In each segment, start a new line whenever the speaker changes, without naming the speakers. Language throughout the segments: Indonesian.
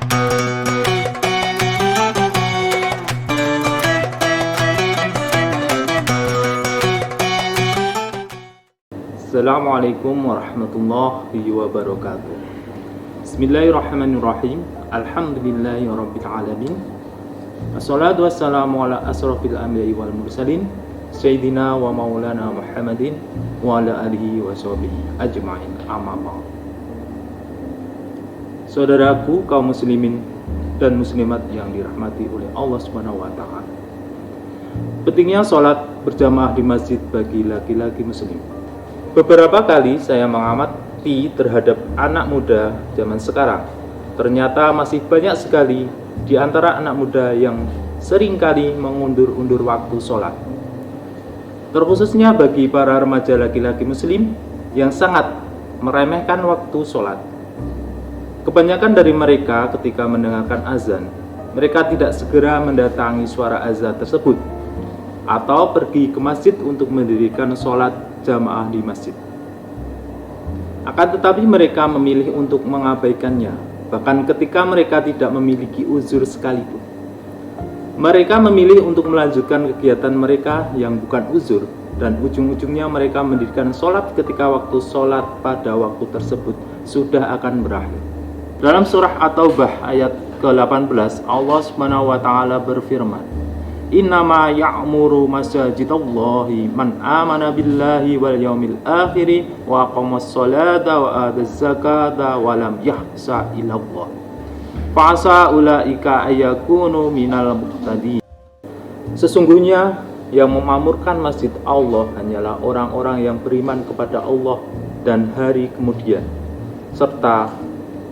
Assalamualaikum warahmatullahi wabarakatuh. Bismillahirrahmanirrahim. Alhamdulillahirabbil alamin. Wassalatu wassalamu ala asrofil anbiya'i wal mursalin Sayyidina wa maulana Muhammadin wa ala alihi wa sahbihi ajma'in, amma ba'd. Saudaraku kaum muslimin dan muslimat yang dirahmati oleh Allah Subhanahu wa taala. Pentingnya sholat berjamaah di masjid bagi laki-laki muslim. Beberapa kali saya mengamati terhadap anak muda zaman sekarang. Ternyata masih banyak sekali di antara anak muda yang seringkali mengundur-undur waktu sholat. Terkhususnya bagi para remaja laki-laki muslim yang sangat meremehkan waktu sholat. Kebanyakan dari mereka ketika mendengarkan azan, mereka tidak segera mendatangi suara azan tersebut atau pergi ke masjid untuk mendirikan sholat jamaah di masjid. Akan tetapi mereka memilih untuk mengabaikannya, bahkan ketika mereka tidak memiliki uzur sekalipun. Mereka memilih untuk melanjutkan kegiatan mereka yang bukan uzur, dan ujung-ujungnya mereka mendirikan sholat ketika waktu sholat pada waktu tersebut sudah akan berakhir. Dalam surah At-Taubah ayat ke-18, Allah Subhanahu wa taala berfirman, Innama ya'muru masajidallahi man amana billahi wal yaumil akhiri wa aqamas salata wa ataz zakata wa lam yahsa ilallah fa'asa ulaika ayakunu minal muhtadin. Sesungguhnya yang memamurkan masjid Allah hanyalah orang-orang yang beriman kepada Allah dan hari kemudian, serta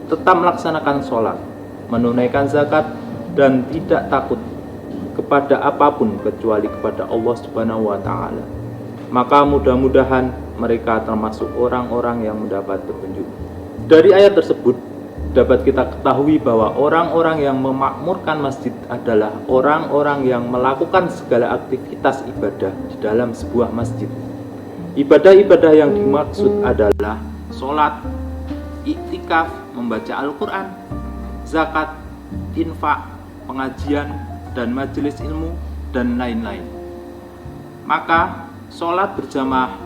tetap melaksanakan sholat, menunaikan zakat, dan tidak takut kepada apapun kecuali kepada Allah Subhanahu wa taala. Maka mudah-mudahan mereka termasuk orang-orang yang mendapat petunjuk. Dari ayat tersebut dapat kita ketahui bahwa orang-orang yang memakmurkan masjid adalah orang-orang yang melakukan segala aktivitas ibadah di dalam sebuah masjid. Ibadah-ibadah yang dimaksud adalah sholat, iktikaf, membaca Al-Quran, zakat, infak, pengajian, dan majelis ilmu, dan lain-lain. Maka sholat berjamaah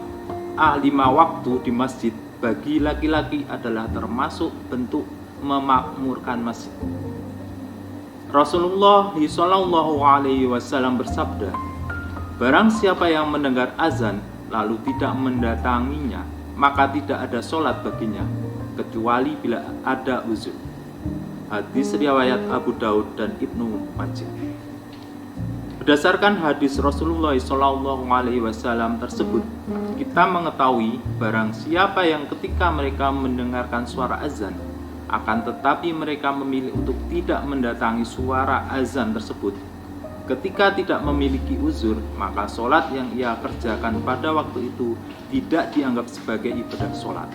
5 waktu di masjid bagi laki-laki adalah termasuk bentuk memakmurkan masjid. Rasulullah SAW bersabda, barang siapa yang mendengar azan lalu tidak mendatanginya, maka tidak ada sholat baginya kecuali bila ada uzur. Hadis riwayat Abu Daud dan Ibnu Majah. Berdasarkan hadis Rasulullah SAW tersebut, kita mengetahui barang siapa yang ketika mereka mendengarkan suara azan, akan tetapi mereka memilih untuk tidak mendatangi suara azan tersebut, ketika tidak memiliki uzur, maka sholat yang ia kerjakan pada waktu itu tidak dianggap sebagai ibadah sholat.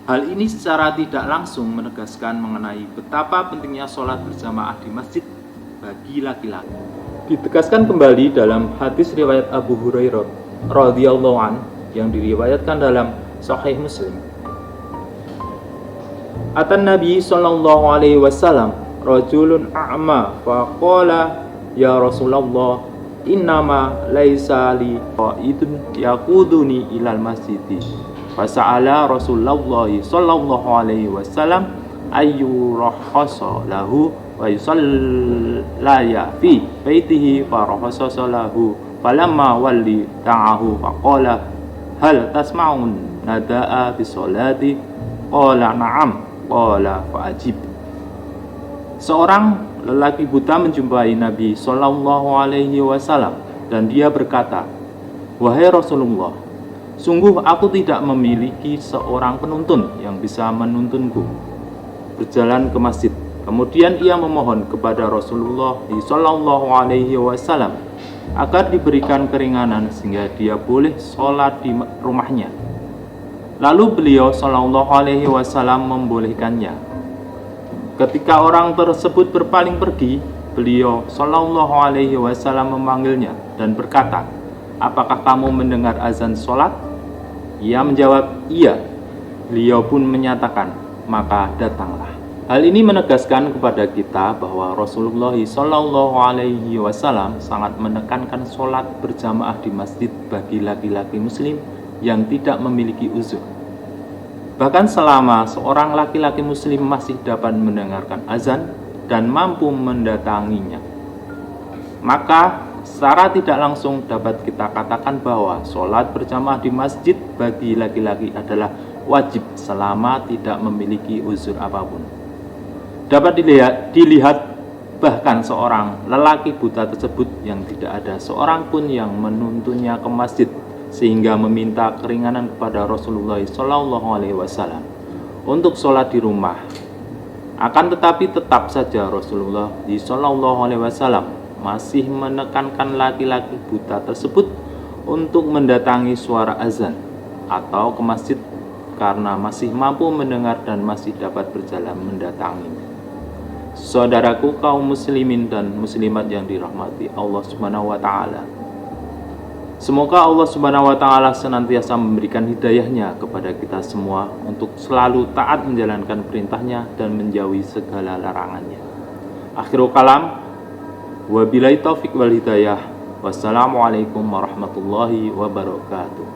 Hal ini secara tidak langsung menegaskan mengenai betapa pentingnya sholat berjamaah di masjid bagi laki-laki. Ditegaskan kembali dalam hadis riwayat Abu Hurairah radhiyallahu an yang diriwayatkan dalam Sahih Muslim. Atan Nabi sallallahu alaihi wasallam rajulun a'ma fa qala ya Rasulullah innama laisa li qaidun yaquduni ilal masjidi. Fasa'ala Rasulullah sallallahu alaihi wasallam ayyu rahasa lahu wa yusallaya fi baitihi fa rahasa lahu falamma walli ta'ahu faqala hal tasma'un nada'a bi sholati qala na'am qala fa'ajib. Seorang lelaki buta menjumpai Nabi sallallahu alaihi wasallam dan dia berkata, wahai Rasulullah, sungguh aku tidak memiliki seorang penuntun yang bisa menuntunku berjalan ke masjid. Kemudian ia memohon kepada Rasulullah sallallahu alaihi wasallam agar diberikan keringanan sehingga dia boleh sholat di rumahnya. Lalu beliau sallallahu alaihi wasallam membolehkannya. Ketika orang tersebut berpaling pergi, beliau sallallahu alaihi wasallam memanggilnya dan berkata, apakah kamu mendengar azan sholat? Ia menjawab, iya. Beliau pun menyatakan, maka datanglah. Hal ini menegaskan kepada kita bahwa Rasulullah Shallallahu Alaihi Wasallam sangat menekankan sholat berjamaah di masjid bagi laki-laki muslim yang tidak memiliki uzur. Bahkan selama seorang laki-laki muslim masih dapat mendengarkan azan dan mampu mendatanginya, maka secara tidak langsung dapat kita katakan bahwa sholat berjamaah di masjid bagi laki-laki adalah wajib selama tidak memiliki uzur apapun. Dapat dilihat bahkan seorang lelaki buta tersebut yang tidak ada seorang pun yang menuntunnya ke masjid sehingga meminta keringanan kepada Rasulullah Shallallahu Alaihi Wasallam untuk sholat di rumah. Akan tetapi tetap saja Rasulullah Shallallahu Alaihi Wasallam masih menekankan laki-laki buta tersebut untuk mendatangi suara azan atau ke masjid karena masih mampu mendengar dan masih dapat berjalan mendatanginya. Saudaraku kaum muslimin dan muslimat yang dirahmati Allah Subhanahu wa taala. Semoga Allah Subhanahu wa taala senantiasa memberikan hidayahnya kepada kita semua untuk selalu taat menjalankan perintahnya dan menjauhi segala larangannya. Akhirul kalam, wabillahi taufik wal hidayah. Wassalamualaikum warahmatullahi wabarakatuh.